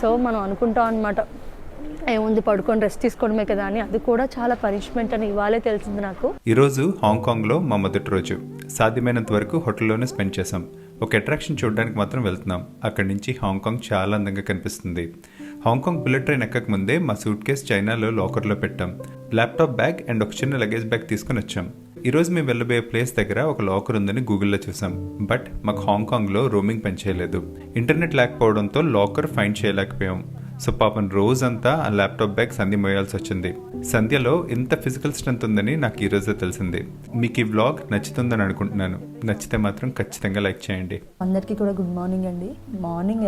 So మనం అనుకుంటాం అనమాట ఏముంది పడుకొని రెస్ట్ తీసుకోవడమే కదా అని, అది కూడా చాలా పనిష్మెంట్ అని ఇవాళే తెలిసింది నాకు. ఈరోజు హాంకాంగ్లో మా మొదటి రోజు. సాధ్యమైనంత వరకు హోటల్లోనే స్పెండ్ చేసాం. ఒక అట్రాక్షన్ చూడడానికి మాత్రం వెళ్తున్నాం. అక్కడి నుంచి హాంకాంగ్ చాలా అందంగా కనిపిస్తుంది. హాంకాంగ్ బుల్లెట్ ట్రైన్ ఎక్కక ముందే మా సూట్ కేస్ చైనాలో లాకర్లో పెట్టాం. ల్యాప్టాప్ బ్యాగ్ అండ్ ఒక చిన్న లగేజ్ బ్యాగ్ తీసుకుని వచ్చాం. ఈరోజు మేము వెళ్ళబోయే ప్లేస్ దగ్గర ఒక లాకర్ ఉందని గూగుల్లో చూసాం. బట్ మాకు హాంకాంగ్లో రోమింగ్ పనిచేయలేదు. ఇంటర్నెట్ లేకపోవడంతో లాకర్ ఫైండ్ చేయలేకపోయాం. సో పాపం రోజంతా ఆ ల్యాప్టాప్ బ్యాగ్ సంధ్య మోయాల్సి వచ్చింది. సంధ్యలో ఇంత ఫిజికల్ స్ట్రెంత్ ఉందని నాకు ఈరోజే తెలిసింది. మీకు ఈ వ్లాగ్ నచ్చుతుందని అనుకుంటున్నాను. నచ్చితే మాత్రం ఖచ్చితంగా లైక్ చేయండి. అందరికీ కూడా గుడ్ మార్నింగ్ అండి.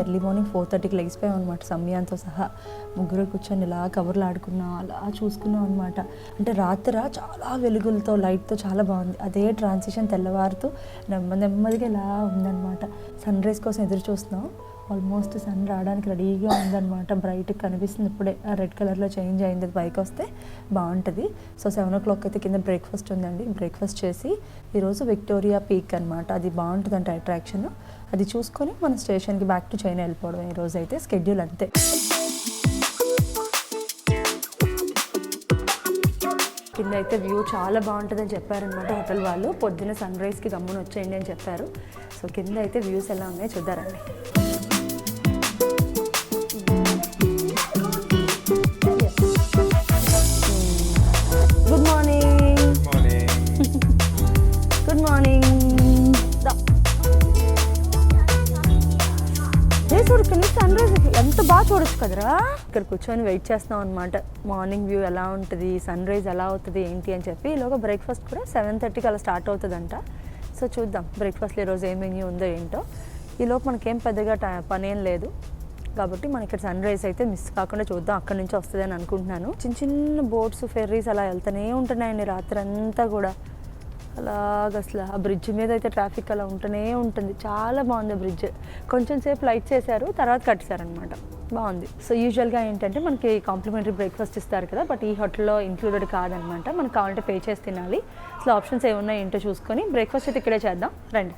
ఎర్లీ మార్నింగ్ 4:30కి లెగిసిపోయాం అనమాట, సమయంతో సహా. ముగ్గురు కూర్చొని ఇలా కబుర్లు ఆడుకున్నాం, అలా చూసుకున్నాం అనమాట. అంటే రాత్రి చాలా వెలుగులతో లైట్తో చాలా బాగుంది. అదే ట్రాన్సిషన్ తెల్లవారుతూ నెమ్మదిగా ఇలా ఉందన్నమాట. సన్ రైజ్ కోసం ఎదురు చూస్తున్నాం. ఆల్మోస్ట్ సన్ రావడానికి రెడీగా ఉందన్నమాట. బ్రైట్గా కనిపిస్తుంది. ఇప్పుడే రెడ్ కలర్లో చేంజ్ అయింది. పైకి వస్తే బాగుంటుంది. సో 7 o'clock అయితే కింద బ్రేక్ఫాస్ట్ ఉందండి. బ్రేక్ఫాస్ట్ చేసి ఈరోజు విక్టోరియా పీక్ అనమాట, అది బాగుంటుందంట అట్రాక్షన్. అది చూసుకొని మన స్టేషన్కి బ్యాక్ టు చైనా వెళ్ళిపోవడం ఈరోజు అయితే స్కెడ్యూల్ అంతే. కింద అయితే వ్యూ చాలా బాగుంటుందని చెప్పారనమాట హోటల్ వాళ్ళు. పొద్దున్న సన్ రైజ్కి గమ్మున వచ్చేయండి అని చెప్పారు. సో కింద అయితే వ్యూస్ ఎలా ఉన్నాయో చూద్దారండి. Good morning. చూడు సన్ రైజ్ ఎంత బాగా చూడొచ్చు కదరా. ఇక్కడ కూర్చొని వెయిట్ చేస్తాం అనమాట. మార్నింగ్ వ్యూ ఎలా ఉంటుంది, సన్ రైజ్ ఎలా అవుతుంది ఏంటి అని చెప్పి. ఈలోగా బ్రేక్ఫాస్ట్ కూడా 7:30కి అలా స్టార్ట్ అవుతుందంట. సో చూద్దాం బ్రేక్ఫాస్ట్లో ఈరోజు ఏం మెన్యూ ఉందో ఏంటో. ఈలోపు మనకేం పెద్దగా పనేం లేదు కాబట్టి మనం ఇక్కడ సన్ రైజ్ అయితే మిస్ కాకుండా చూద్దాం. అక్కడి నుంచి వస్తుంది అని అనుకుంటున్నాను. చిన్న బోట్స్, ఫెర్రీస్ అలా వెళ్తూనే ఉంటున్నాయండి రాత్రి అంతా కూడా. అలాగ అసలు ఆ బ్రిడ్జ్ మీద అయితే ట్రాఫిక్ అలా ఉంటూనే ఉంటుంది. చాలా బాగుంది బ్రిడ్జ్. కొంచెం సేపు లైట్ చేశారు, తర్వాత కట్టేశారనమాట. బాగుంది. సో యూజువల్గా ఏంటంటే మనకి కాంప్లిమెంటరీ బ్రేక్ఫాస్ట్ ఇస్తారు కదా, బట్ ఈ హోటల్లో ఇంక్లూడెడ్ కాదనమాట. మనకు కావాలంటే పే చేసి తినాలి. అసలు ఆప్షన్స్ ఏమున్నాయి ఏంటో చూసుకొని బ్రేక్ఫాస్ట్ అయితే ఇక్కడే చేద్దాం రండి.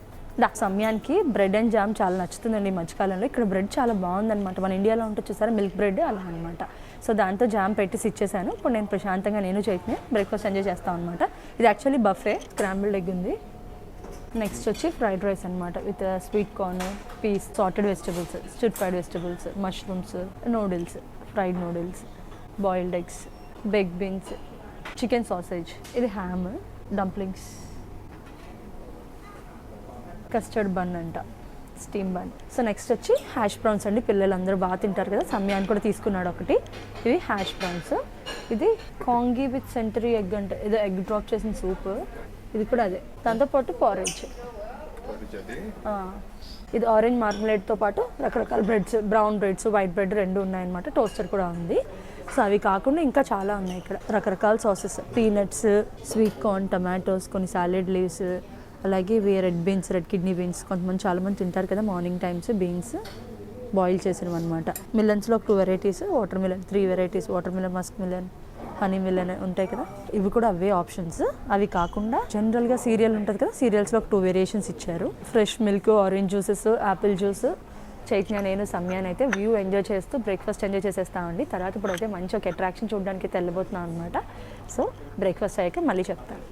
సమయానికి బ్రెడ్ అండ్ జామ్ చాలా నచ్చుతుందండి ఈ మధ్యకాలంలో. ఇక్కడ బ్రెడ్ చాలా బాగుందనమాట. మన ఇండియాలో ఉంటే చూసారా మిల్క్ బ్రెడ్ అలా అనమాట. సో దాంతో జామ్ పెట్టి ఇచ్చేసాను. ఇప్పుడు నేను ప్రశాంతంగా చైతన్య బ్రేక్ఫాస్ట్ ఎంజాయ్ చేస్తాను అనమాట. ఇది యాక్చువల్లీ బఫే. స్క్రాంబుల్డ్ ఎగ్ ఉంది. నెక్స్ట్ వచ్చి ఫ్రైడ్ రైస్ అనమాట with sweet corn, peas, sauteed vegetables, stir fried vegetables, mushrooms, noodles, fried noodles, boiled eggs, baked beans, chicken sausage, ఇది హ్యామ్, డంప్లింగ్స్, కస్టర్డ్ బన్ అంట, steam bun. So next వచ్చి hash browns అండి. పిల్లలందరూ బాగా తింటారు కదా, సమయాన్ని కూడా తీసుకున్నాడు ఒకటి. ఇవి హ్యాష్ బ్రౌన్స్. ఇది కాంగీ విత్ సెంటరీ ఎగ్ అంటే ఏదో ఎగ్ డ్రాప్ చేసిన సూప్. ఇది కూడా అదే. దాంతోపాటు పారేజ్. ఇది ఆరెంజ్ మార్మలేడ్తో పాటు రకరకాల breads, brown breads, white bread రెండు ఉన్నాయన్నమాట. టోస్టర్ కూడా ఉంది. సో అవి కాకుండా ఇంకా చాలా ఉన్నాయి ఇక్కడ. రకరకాల sauces, peanuts, sweet corn, tomatoes, కొన్ని సాలెడ్ లీవ్స్, అలాగే ఇవి red beans, red kidney beans. కొంతమంది చాలామంది తింటారు కదా మార్నింగ్ టైమ్స్ బీన్స్ బాయిల్ చేసినవి అనమాట. మిల్లన్స్లో 2 varieties, water melon 3 varieties, water melon, Musk melon, honey melon ఉంటాయి కదా, ఇవి కూడా అవే ఆప్షన్స్. అవి కాకుండా జనరల్గా సీరియల్ ఉంటుంది కదా, సీరియల్స్లో 2 వేరియేషన్స్ ఇచ్చారు. Fresh milk, orange juices, Apple juice. Chaitanya సమయాన్ని అయితే వ్యూ ఎంజాయ్ చేస్తూ బ్రేక్ఫాస్ట్ ఎంజాయ్ చేసేస్తామండి. తర్వాత ఇప్పుడు అయితే మంచి ఒక అట్రాక్షన్ చూడడానికి వెళ్ళబోతున్నాం అనమాట. సో బ్రేక్ఫాస్ట్ అయ్యాక మళ్ళీ చెప్తాను.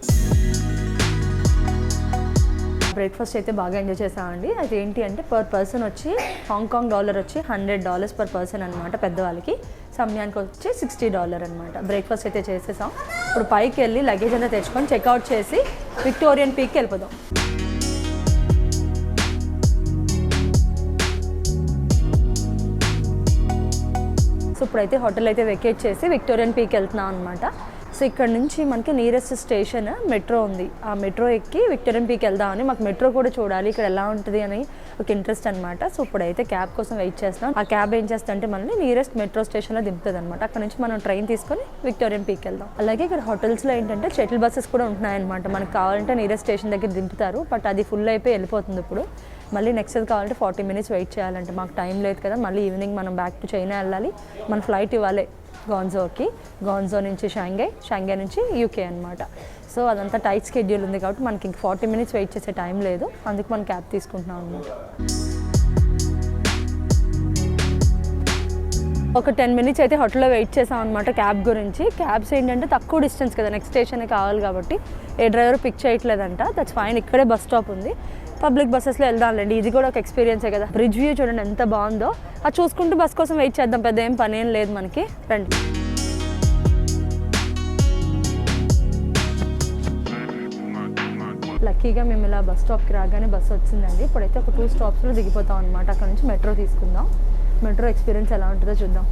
బ్రేక్ఫాస్ట్ అయితే బాగా ఎంజాయ్ చేసామండి. అది ఏంటి అంటే పర్ పర్సన్ వచ్చి హాంకాంగ్ డాలర్ వచ్చి $100 పర్ పర్సన్ అనమాట పెద్దవాళ్ళకి. సమయానికి వచ్చి $60 అనమాట. బ్రేక్ఫాస్ట్ అయితే చేసేసాం. ఇప్పుడు పైకి వెళ్ళి లగేజ్ అంతా తెచ్చుకొని చెక్అవుట్ చేసి విక్టోరియన్ పీక్కి వెళ్ళిపోదాం. సో ఇప్పుడైతే హోటల్ అయితే వెకేట్ చేసి విక్టోరియన్ పీక్ వెళ్తున్నాం అనమాట. సో ఇక్కడ నుంచి మనకి నియరెస్ట్ స్టేషన్ మెట్రో ఉంది. ఆ మెట్రో ఎక్కి విక్టోరియన్ పీక్ వెళ్దామని, మాకు మెట్రో కూడా చూడాలి ఇక్కడ ఎలా ఉంటుంది అని ఒక ఇంట్రెస్ట్ అనమాట. సో ఇప్పుడైతే క్యాబ్ కోసం వెయిట్ చేస్తున్నాం. ఆ క్యాబ్ ఏం చేస్తా అంటే మనల్ని నియరెస్ట్ మెట్రో స్టేషన్లో దింపుతుంది అనమాట. అక్కడ నుంచి మనం ట్రైన్ తీసుకొని విక్టోరియన్ పీక్ వెళ్దాం. అలాగే ఇక్కడ హోటల్స్లో ఏంటంటే షటిల్ బస్సెస్ కూడా ఉంటున్నాయన్నమాట. మనకు కావాలంటే నియరెస్ట్ స్టేషన్ దగ్గర దింపుతారు, బట్ అది ఫుల్ అయిపోయి వెళ్ళిపోతుంది. ఇప్పుడు మళ్ళీ నెక్స్ట్ కావాలంటే 40 minutes వెయిట్ చేయాలంటే మాకు టైం లేదు కదా. మళ్ళీ ఈవినింగ్ మనం బ్యాక్ టు చైనా వెళ్ళాలి. మన ఫ్లైట్ ఇవ్వాలి గాన్జోకి, గాన్జో నుంచి షాంఘై నుంచి యూకే అనమాట. సో అదంతా టైట్ స్కెడ్యూల్ ఉంది కాబట్టి మనకి ఇంక 40 minutes వెయిట్ చేసే టైం లేదు. అందుకు మనం క్యాబ్ తీసుకుంటున్నాం అనమాట. ఒక 10 మినిట్స్ అయితే హోటల్లో వెయిట్ చేసాం అనమాట క్యాబ్ గురించి. క్యాబ్స్ ఏంటంటే తక్కువ డిస్టెన్స్ కదా, నెక్స్ట్ స్టేషన్ కావాలి కాబట్టి ఏ డ్రైవర్ పిక్ చేయట్లేదంట. దట్స్ ఫైన్, ఇక్కడే బస్ స్టాప్ ఉంది, పబ్లిక్ బస్సెస్లో వెళ్దాంలేండి, ఇది కూడా ఒక ఎక్స్పీరియన్సే కదా. బ్రిడ్జ్ వ్యూ చూడండి ఎంత బాగుందో, అది చూసుకుంటూ బస్ కోసం వెయిట్ చేద్దాం, పెద్ద ఏం పని ఏం లేదు మనకి. రండి. లక్కీగా మేము ఇలా బస్ స్టాప్కి రాగానే బస్సు వచ్చిందండి. ఇప్పుడైతే ఒక 2 స్టాప్స్లో దిగిపోతాం అనమాట. అక్కడ నుంచి మెట్రో తీసుకుందాం, మెట్రో ఎక్స్పీరియన్స్ ఎలా ఉంటుందో చూద్దాం.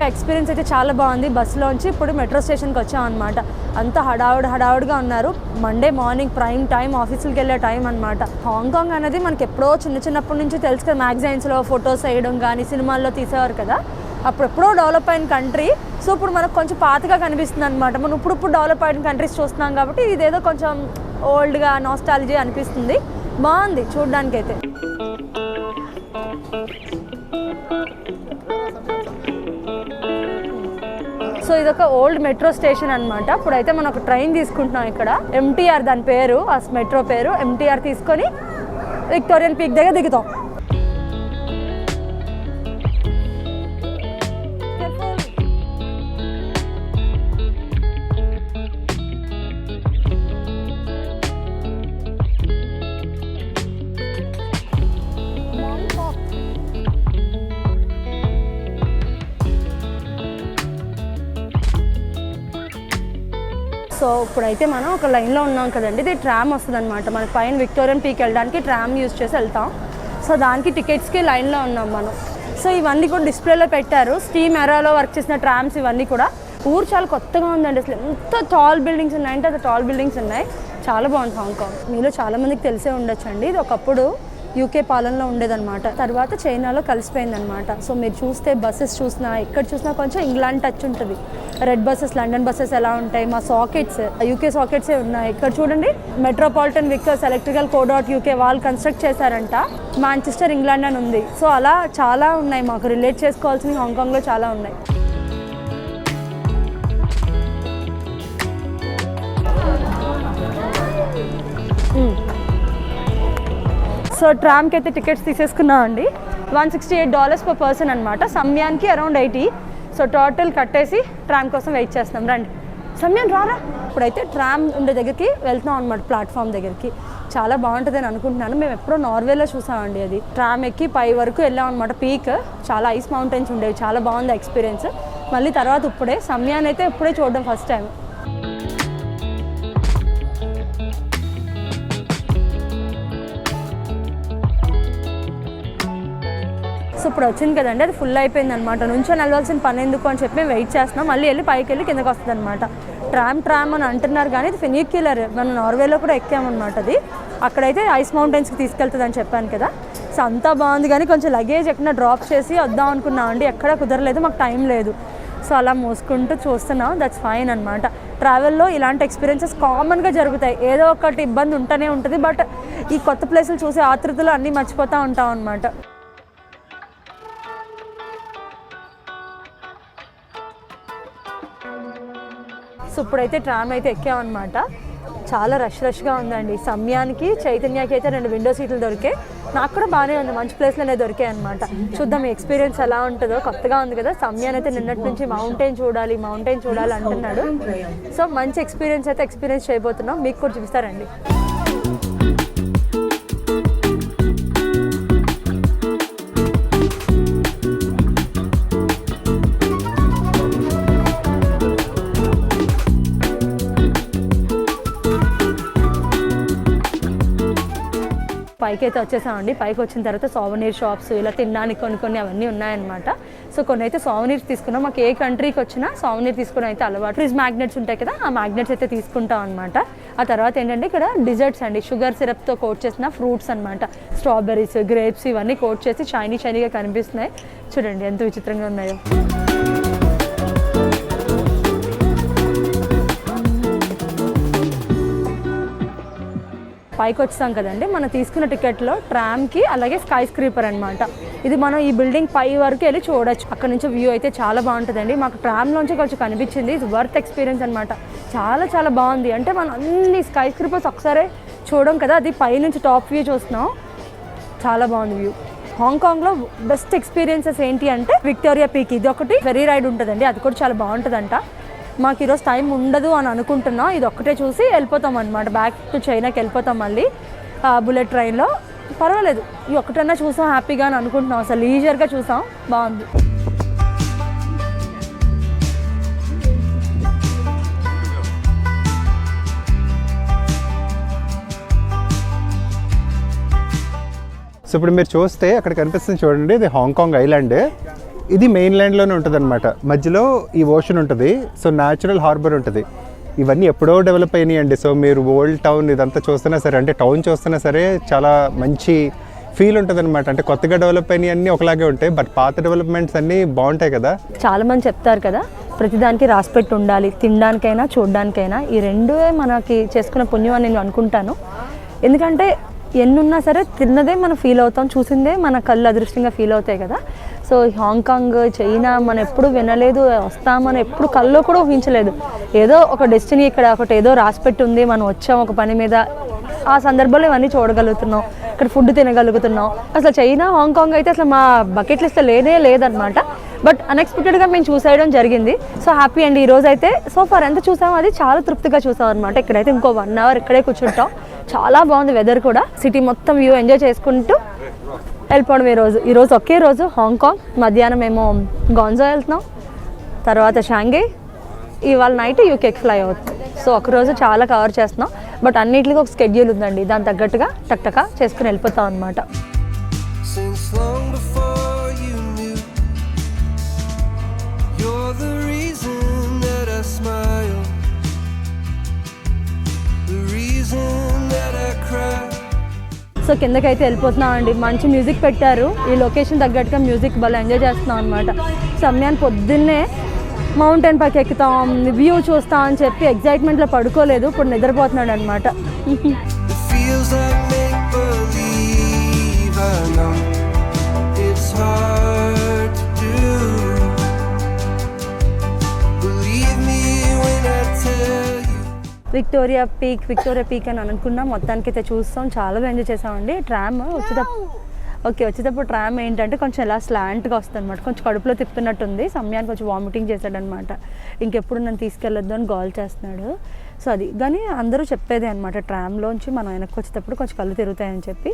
ఎక్స్పీరియన్స్ అయితే చాలా బాగుంది. బస్సులోంచి ఇప్పుడు మెట్రో స్టేషన్కి వచ్చాం అనమాట. అంతా హడావుడిగా ఉన్నారు. మండే మార్నింగ్ ప్రైమ్ టైం, ఆఫీసులకి వెళ్ళే టైం అనమాట. హాంకాంగ్ అనేది మనకి ఎప్పుడో చిన్నప్పటి నుంచి తెలుసు కదా, మ్యాగజైన్స్లో ఫొటోస్ వేయడం కానీ సినిమాల్లో తీసేవారు కదా, అప్పుడెప్పుడో డెవలప్ అయిన కంట్రీ. సో ఇప్పుడు మనకు కొంచెం పాతగా కనిపిస్తుంది అనమాట. మనం ఇప్పుడు డెవలప్ అయిన కంట్రీస్ చూస్తున్నాం కాబట్టి ఇదేదో కొంచెం ఓల్డ్గా నాస్టాలజీ అనిపిస్తుంది. బాగుంది చూడడానికి అయితే. సో ఇదొక ఓల్డ్ మెట్రో స్టేషన్ అనమాట. ఇప్పుడైతే మనం ఒక ట్రైన్ తీసుకుంటున్నాం ఇక్కడ, ఎంటీఆర్ దాని పేరు, ఆ మెట్రో పేరు ఎంటీఆర్. తీసుకొని విక్టోరియన్ పీక్ దగ్గర దిగుతాం. సో ఇప్పుడైతే మనం ఒక లైన్లో ఉన్నాం కదండి, ఇది ట్రామ్ వస్తుంది అనమాట. మనకి పైన విక్టోరియన్ పీక్ వెళ్ళడానికి ట్రామ్ యూజ్ చేసి వెళ్తాం. సో దానికి టికెట్స్కి లైన్లో ఉన్నాం మనం. సో ఇవన్నీ కూడా డిస్ప్లేలో పెట్టారు, స్టీమ్ ఎరాలో వర్క్ చేసిన ట్రామ్స్ ఇవన్నీ కూడా. ఊరు చాలా కొత్తగా ఉందండి, అసలు ఎంత టాల్ బిల్డింగ్స్ ఉన్నాయంటే అంత టాల్ బిల్డింగ్స్ ఉన్నాయి. చాలా బాగుంది హాంకాంగ్. మీలో చాలామందికి తెలిసే ఉండొచ్చండి, ఇది ఒకప్పుడు యూకే పాలనలో ఉండేదన్నమాట, తర్వాత చైనాలో కలిసిపోయిందనమాట. సో మీరు చూస్తే బస్సెస్ చూసినా ఎక్కడ చూసినా కొంచెం ఇంగ్లాండ్ టచ్ ఉంటుంది. రెడ్ బస్సెస్, లండన్ బస్సెస్ ఎలా ఉంటాయి, మా సాకెట్స్ యూకే సాకెట్సే ఉన్నాయి. ఇక్కడ చూడండి, మెట్రోపాలిటన్ విక్కర్స్ ఎలక్ట్రికల్ కోడాట్ యూకే వాళ్ళు కన్స్ట్రక్ట్ చేశారంట. మాంచెస్టర్ ఇంగ్లాండ్ అని ఉంది. సో అలా చాలా ఉన్నాయి, మాకు రిలేట్ చేసుకోవాల్సినవి హాంకాంగ్లో చాలా ఉన్నాయి. సో ట్రామ్కి అయితే టికెట్స్ తీసేసుకున్నాం అండి. $168 పర్ పర్సన్ అనమాట. సమ్యాన్కి అరౌండ్ 80. సో టోటల్ కట్టేసి ట్రామ్ కోసం వెయిట్ చేస్తున్నాం. రండి సమ్యాన్ రారా. ఇప్పుడైతే ట్రామ్ ఉండే దగ్గరికి వెళ్తున్నాం అనమాట, ప్లాట్ఫామ్ దగ్గరికి. చాలా బాగుంటుంది అని అనుకుంటున్నాను. మేము ఎప్పుడో నార్వేలో చూసామండి, అది ట్రామ్ ఎక్కి పై వరకు వెళ్ళాం అనమాట. పీక్ చాలా ఐస్ మౌంటైన్స్ ఉండేవి, చాలా బాగుంది ఎక్స్పీరియన్స్. మళ్ళీ తర్వాత ఇప్పుడే సమ్యాన్ అయితే ఇప్పుడే చూడడం ఫస్ట్ టైం. సో ఇప్పుడు వచ్చింది కదండి, అది ఫుల్ అయిపోయింది అనమాట. నుంచో నిలవాల్సిన పని ఎందుకు అని చెప్పి వెయిట్ చేస్తున్నాం. మళ్ళీ వెళ్ళి పైకి వెళ్ళి కిందకి వస్తుంది అనమాట. ట్రామ్ అని అంటున్నారు కానీ ఇది ఫెనిక్యులర్. మనం నార్వేలో కూడా ఎక్కామన్నమాట. అది అక్కడైతే ఐస్ మౌంటైన్స్కి తీసుకెళ్తుంది అని చెప్పాను కదా. సో అంతా బాగుంది కానీ కొంచెం లగేజ్ ఎక్కడ డ్రాప్ చేసి వద్దాం అనుకున్నాం అండి, ఎక్కడ కుదరలేదు, మాకు టైం లేదు. సో అలా మోసుకుంటూ చూస్తున్నాం, దట్స్ ఫైన్ అనమాట. ట్రావెల్లో ఇలాంటి ఎక్స్పీరియన్సెస్ కామన్గా జరుగుతాయి, ఏదో ఒకటి ఇబ్బంది ఉంటూనే ఉంటుంది. బట్ ఈ కొత్త ప్లేసులు చూసే ఆతృతలో అన్నీ మర్చిపోతూ ఉంటాం అనమాట. సో ఇప్పుడైతే ట్రామ్ అయితే ఎక్కామన్నమాట. చాలా రష్గా ఉందండి. సమ్యానికి చైతన్యకి అయితే 2 విండో సీట్లు దొరికాయి. నాకు కూడా బాగానే ఉంది, మంచి ప్లేస్లోనే దొరికాయి అనమాట. చూద్దాం ఈ ఎక్స్పీరియన్స్ ఎలా ఉంటుందో, కొత్తగా ఉంది కదా. సమ్యాన్ అయితే నిన్నటి నుంచి మౌంటైన్ చూడాలి అంటున్నాడు. సో మంచి ఎక్స్పీరియన్స్ అయితే ఎక్స్పీరియన్స్ చేయబోతున్నాం, మీకు కూడా చూపిస్తారండి. పైకి అయితే వచ్చేసామండి. పైకి వచ్చిన తర్వాత సోవనీర్ షాప్స్, ఇలా తినడానికి కొన్ని అవన్నీ ఉన్నాయన్నమాట. సో కొన్ని అయితే సోవనీర్స్ తీసుకున్నాం. మాకు ఏ కంట్రీకి వచ్చినా సోవనీర్ తీసుకుని అయితే అలవాటు. ఫ్రిజ్ మ్యాగ్నెట్స్ ఉంటాయి కదా, ఆ మ్యాగ్నెట్స్ అయితే తీసుకుంటాం అనమాట. ఆ తర్వాత ఏంటంటే ఇక్కడ డిజర్ట్స్ అండి, షుగర్ సిరప్తో కోట్ చేసిన ఫ్రూట్స్ అనమాట. స్ట్రాబెర్రీస్, గ్రేప్స్ ఇవన్నీ కోట్ చేసి షైనీగా కనిపిస్తున్నాయి. చూడండి ఎంత విచిత్రంగా ఉన్నాయో. పైకి వచ్చాం కదండి, మనం తీసుకున్న టికెట్లో ట్రామ్కి అలాగే స్కై స్క్రీపర్ అనమాట. ఇది మనం ఈ బిల్డింగ్ పై వరకు వెళ్ళి చూడొచ్చు. అక్కడ నుంచి వ్యూ అయితే చాలా బాగుంటుందండి. మాకు ట్రామ్లోంచి కొంచెం కనిపించింది. ఇది వర్త్ ఎక్స్పీరియన్స్ అనమాట. చాలా చాలా బాగుంది. అంటే మనం అన్ని స్కై స్క్రీపర్స్ ఒకసారి చూడడం కదా, అది పైనుంచి టాప్ వ్యూ చూస్తున్నాం. చాలా బాగుంది వ్యూ. హాంకాంగ్లో బెస్ట్ ఎక్స్పీరియన్సెస్ ఏంటి అంటే విక్టోరియా పీక్, ఇది ఒకటి ఫెరీ రైడ్ ఉంటుందండి, అది కూడా చాలా బాగుంటుందంట. మాకు ఈరోజు టైం ఉండదు అని అనుకుంటున్నాం. ఇది ఒక్కటే చూసి వెళ్ళిపోతాం అనమాట. బ్యాక్ టు చైనాకి వెళ్ళిపోతాం మళ్ళీ బుల్లెట్ ట్రైన్లో. పర్వాలేదు, ఈ ఒక్కటన్నా చూసాం హ్యాపీగా అని అనుకుంటున్నాం. అసలు లీజర్గా చూసాం, బాగుంది. సో ఇప్పుడు మీరు చూస్తే అక్కడ కనిపిస్తుంది చూడండి, ఇది హాంకాంగ్ ఐలాండ్. ఇది మెయిన్ ల్యాండ్లోనే ఉంటుంది అనమాట. మధ్యలో ఈ ఓషన్ ఉంటుంది. సో న్యాచురల్ హార్బర్ ఉంటుంది. ఇవన్నీ ఎప్పుడో డెవలప్ అయినాయండి. సో మీరు ఓల్డ్ టౌన్ ఇదంతా చూస్తున్నా సరే, అంటే టౌన్ చూస్తున్నా సరే చాలా మంచి ఫీల్ ఉంటుంది అనమాట. అంటే కొత్తగా డెవలప్ అయినవి అన్నీ ఒకలాగే ఉంటాయి, బట్ పాత డెవలప్మెంట్స్ అన్నీ బాగుంటాయి కదా. చాలా మంది చెప్తారు కదా, ప్రతిదానికి రాసిపెట్టి ఉండాలి, తినడానికైనా చూడడానికైనా. ఈ రెండే మనకి చేసుకున్న పుణ్యం అని నేను అనుకుంటాను. ఎందుకంటే ఎన్నున్నా సరే తిన్నదే మనం ఫీల్ అవుతాం, చూసిందే మన కళ్ళు అదృష్టంగా ఫీల్ అవుతాయి కదా. సో హాంకాంగ్, చైనా మనం ఎప్పుడు వినలేదు, వస్తామని ఎప్పుడు కల్లో కూడా ఊహించలేదు. ఏదో ఒక డెస్టినీ, ఇక్కడ ఒకటి ఏదో రాసిపెట్టి ఉంది, మనం వచ్చాం ఒక పని మీద, ఆ సందర్భంలో ఇవన్నీ చూడగలుగుతున్నాం, ఇక్కడ ఫుడ్ తినగలుగుతున్నాం. అసలు చైనా, హాంకాంగ్ అయితే అసలు మా బకెట్ లిస్ట్లో లేదనమాట. బట్ అన్ఎక్స్పెక్టెడ్గా మేము చూసేయడం జరిగింది. సో హ్యాపీ అండి. ఈరోజు అయితే సో ఫార్ ఎంత చూసామో అది చాలా తృప్తిగా చూసాం అనమాట. ఇక్కడైతే ఇంకో 1 అవర్ ఇక్కడే కూర్చుంటాం. చాలా బాగుంది వెదర్ కూడా. సిటీ మొత్తం వ్యూ ఎంజాయ్ చేసుకుంటూ వెళ్ళిపోవడం. ఈరోజు ఒకే రోజు హాంకాంగ్, మధ్యాహ్నం మేము గాన్జో వెళ్తున్నాం, తర్వాత షాంఘై, ఇవాళ నైట్ యూకేకి ఫ్లై అవుతుంది. సో ఒకరోజు చాలా కవర్ చేస్తున్నాం. బట్ అన్నిటికీ ఒక స్కెడ్యూల్ ఉందండి, దాని తగ్గట్టుగా టక్టకా చేసుకుని వెళ్ళిపోతాం అనమాట. సో కిందకైతే వెళ్ళిపోతున్నాం అండి. మంచి మ్యూజిక్ పెట్టారు. ఈ లొకేషన్ తగ్గట్టుగా మ్యూజిక్ బాగా ఎంజాయ్ చేస్తున్నాం అనమాట. సమయాన్ని పొద్దున్నే మౌంటైన్ పైకి ఎక్కుతాం, వ్యూ చూస్తాం అని చెప్పి ఎగ్జైట్మెంట్లో పడుకోలేదు. ఇప్పుడు నిద్రపోతున్నాడు అనమాట. విక్టోరియా పీక్ అని అనుకున్నాం. మొత్తానికి అయితే చూస్తాం, చాలా ఎంజాయ్ చేసామండి. ట్రామ్ వచ్చేటప్పుడు ట్రామ్ ఏంటంటే కొంచెం ఇలా స్లాంట్గా వస్తుంది అనమాట. కొంచెం కడుపులో తిప్పినట్టుంది. సమయానికి కొంచెం వామిటింగ్ చేశాడనమాట. ఇంకెప్పుడు నన్ను తీసుకెళ్ళొద్దు అని గోల్ చేస్తున్నాడు. సో అది కానీ అందరూ చెప్పేదే అనమాట, ట్రామ్లోంచి మనం వెనక్కి వచ్చేటప్పుడు కొంచెం కళ్ళు తిరుగుతాయని చెప్పి.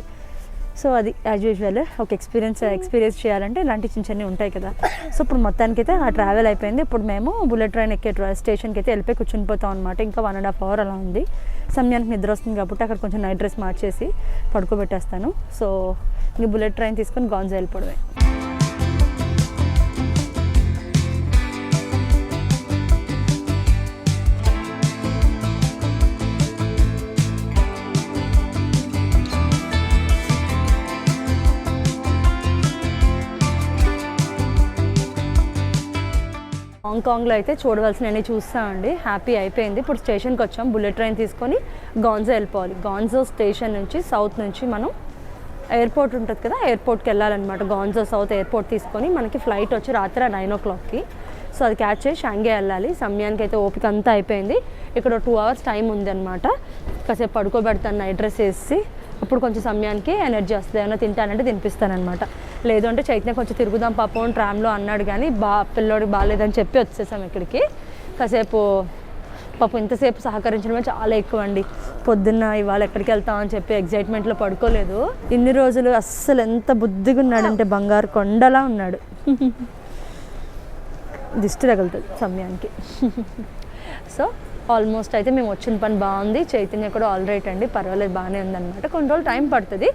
సో అది యాజ్ యూజువల్ ఒక ఎక్స్పీరియన్స్ చేయాలంటే ఇలాంటి చిన్న ఉంటాయి కదా. సో ఇప్పుడు మొత్తానికి అయితే ఆ ట్రావెల్ అయిపోయింది. ఇప్పుడు మేము బుల్లెట్ ట్రైన్ ఎక్కే స్టేషన్కి అయితే వెళ్ళిపోయి కూర్చుని పోతాం అనమాట. ఇంకా 1.5 అవర్ అలా ఉంది. సమయానికి నిద్ర వస్తుంది కాబట్టి అక్కడ కొంచెం నైట్ డ్రెస్ మార్చేసి పడుకోబెట్టేస్తాను. సో ఇంక బుల్లెట్ ట్రైన్ తీసుకొని గాన్జో వెళ్ళిపోవడమే. హాంకాంగ్లో అయితే చూడవలసినవి చూస్తామండి. హ్యాపీ అయిపోయింది. ఇప్పుడు స్టేషన్కి వచ్చాం. బుల్లెట్ ట్రైన్ తీసుకొని గాన్జో వెళ్ళిపోవాలి. గాన్జో స్టేషన్ నుంచి సౌత్ నుంచి మనం ఎయిర్పోర్ట్ ఉంటుంది కదా, ఎయిర్పోర్ట్కి వెళ్ళాలన్నమాట. గాన్జో సౌత్ ఎయిర్పోర్ట్ తీసుకొని మనకి ఫ్లైట్ వచ్చి రాత్రి 9 o'clockకి. సో అది క్యాచ్ చేసి షాంఘై వెళ్ళాలి. సమయానికి అయితే ఓపిక అంతా అయిపోయింది. ఇక్కడ 2 hours టైం ఉంది అనమాట. కాసేపు పడుకోబెడతాను నైట్ డ్రెస్ వేసి. అప్పుడు కొంచెం సమయానికి ఎనర్జీ వస్తుంది. ఏమైనా తింటానంటే తినిపిస్తానమాట. లేదు అంటే చైతన్య కొంచెం తిరుగుదాం పాపం ట్రామ్లో అన్నాడు, కానీ పిల్లోడికి బాగాలేదని చెప్పి వచ్చేసాం ఇక్కడికి. కాసేపు పాపం ఇంతసేపు సహకరించడమే చాలా ఎక్కువ అండి. పొద్దున్న ఇవాళ ఎక్కడికి వెళ్తామని చెప్పి ఎగ్జైట్మెంట్లో పడుకోలేదు. ఇన్ని రోజులు అస్సలు ఎంత బుద్ధిగా ఉన్నాడంటే బంగారు కొండలా ఉన్నాడు. దిష్టి తగులుతుంది సమయానికి. సో ఆల్మోస్ట్ అయితే మేము వచ్చిన పని బాగుంది. చైతన్య కూడా ఆల్ రైట్ అండి, పర్వాలేదు, బాగానే ఉందన్నమాట. కొన్ని రోజులు టైం పడుతుంది.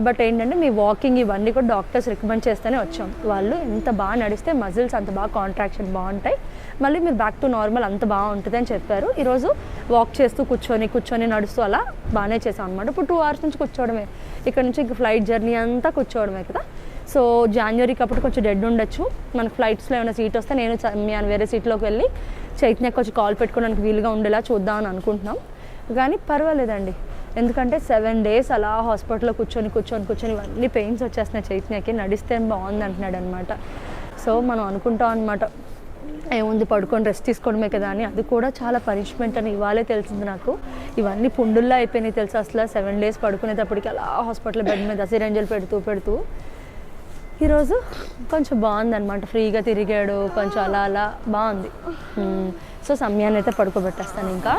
బట్ ఏంటంటే మీ వాకింగ్ ఇవన్నీ కూడా డాక్టర్స్ రికమెండ్ చేస్తూనే వచ్చాం. వాళ్ళు ఎంత బాగా నడిస్తే మజిల్స్ అంత బాగా కాంట్రాక్షన్ బాగుంటాయి, మళ్ళీ మీరు బ్యాక్ టు నార్మల్ అంత బాగుంటుంది అని చెప్పారు. ఈరోజు వాక్ చేస్తూ కూర్చొని నడుస్తూ అలా బాగానే చేసాం అనమాట. ఇప్పుడు 2 hours నుంచి కూర్చోవడమే. ఇక్కడ నుంచి ఇంక ఫ్లైట్ జర్నీ అంతా కూర్చోవడమే కదా. సో జనవరికి అప్పుడు కొంచెం డెడ్ ఉండొచ్చు. మనకు ఫ్లైట్స్లో ఏమైనా సీట్ వస్తే నేను వేరే సీట్లోకి వెళ్ళి చైతన్యకి కొంచెం కాల్ పెట్టుకోవడానికి వీలుగా ఉండేలా చూద్దామని అనుకుంటున్నాం. కానీ పర్వాలేదండి, ఎందుకంటే 7 days అలా హాస్పిటల్లో కూర్చొని ఇవన్నీ పెయిన్స్ వచ్చేస్తున్నాయి చైతన్యకి, నడిస్తే బాగుంది అంటున్నాడు అనమాట. సో మనం అనుకుంటాం అనమాట ఏముంది పడుకొని రెస్ట్ తీసుకోవడమే కదా అని, అది కూడా చాలా పనిష్మెంట్ అని ఇవాళే తెలిసింది నాకు. ఇవన్నీ పుండుల్లో అయిపోయినాయి తెలుసు. అసలు 7 days పడుకునేటప్పటికి అలా హాస్పిటల్ బెడ్ మీద సిరంజలు పెడుతూ ఈరోజు కొంచెం బాగుందన్నమాట. ఫ్రీగా తిరిగాడు కొంచెం అలా బాగుంది. సో సమయాన్ని అయితే పడుకోబెట్టేస్తాను ఇంకా.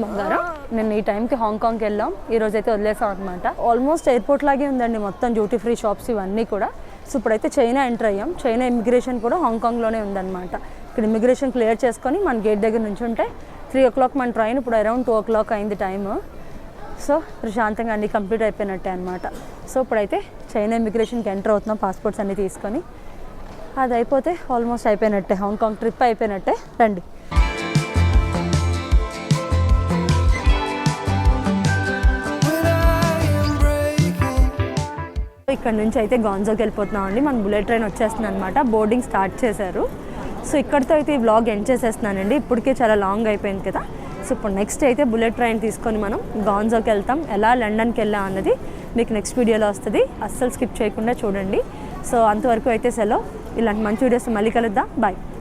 బంగారం నేను ఈ టైంకి హాంకాంగ్కి వెళ్ళాం, ఈరోజు అయితే వదిలేసాం అనమాట. ఆల్మోస్ట్ ఎయిర్పోర్ట్ లాగే ఉందండి మొత్తం, డ్యూటీ ఫ్రీ షాప్స్ ఇవన్నీ కూడా. సో ఇప్పుడైతే చైనా ఎంటర్ అయ్యాం. చైనా ఇమిగ్రేషన్ కూడా హాంకాంగ్లోనే ఉందన్నమాట. ఇక్కడ ఇమిగ్రేషన్ క్లియర్ చేసుకొని మన గేట్ దగ్గర నుంచి ఉంటే 3 o'clock మన ట్రైన్, ఇప్పుడు అరౌండ్ 2 o'clock అయింది టైము. సో ప్రశాంతంగా అన్నీ కంప్లీట్ అయిపోయినట్టే అనమాట. సో ఇప్పుడైతే చైనా ఇమిగ్రేషన్కి ఎంటర్ అవుతున్నాం పాస్పోర్ట్స్ అన్నీ తీసుకొని. అది అయిపోతే ఆల్మోస్ట్ అయిపోయినట్టే, హాంకాంగ్ ట్రిప్ అయిపోయినట్టే. రండి. ఇక్కడ నుంచి అయితే గాంజోకి వెళ్ళిపోతున్నాం అండి. మన బుల్లెట్ ట్రైన్ వచ్చేస్తుంది అనమాట. బోర్డింగ్ స్టార్ట్ చేశారు. సో ఇక్కడితో అయితే ఈ వ్లాగ్ ఎండ్ చేసేస్తున్నానండి. ఇప్పటికే చాలా లాంగ్ అయిపోయింది కదా. సో ఇప్పుడు నెక్స్ట్ అయితే బుల్లెట్ ట్రైన్ తీసుకొని మనం గాంజోకి వెళ్తాం. ఎలా లండన్కి వెళ్ళాం అన్నది మీకు నెక్స్ట్ వీడియోలో వస్తుంది. అస్సలు స్కిప్ చేయకుండా చూడండి. సో అంతవరకు అయితే సెలవు. ఇలాంటి మంచి వీడియోస్ మళ్ళీ కలుద్దాం. బాయ్.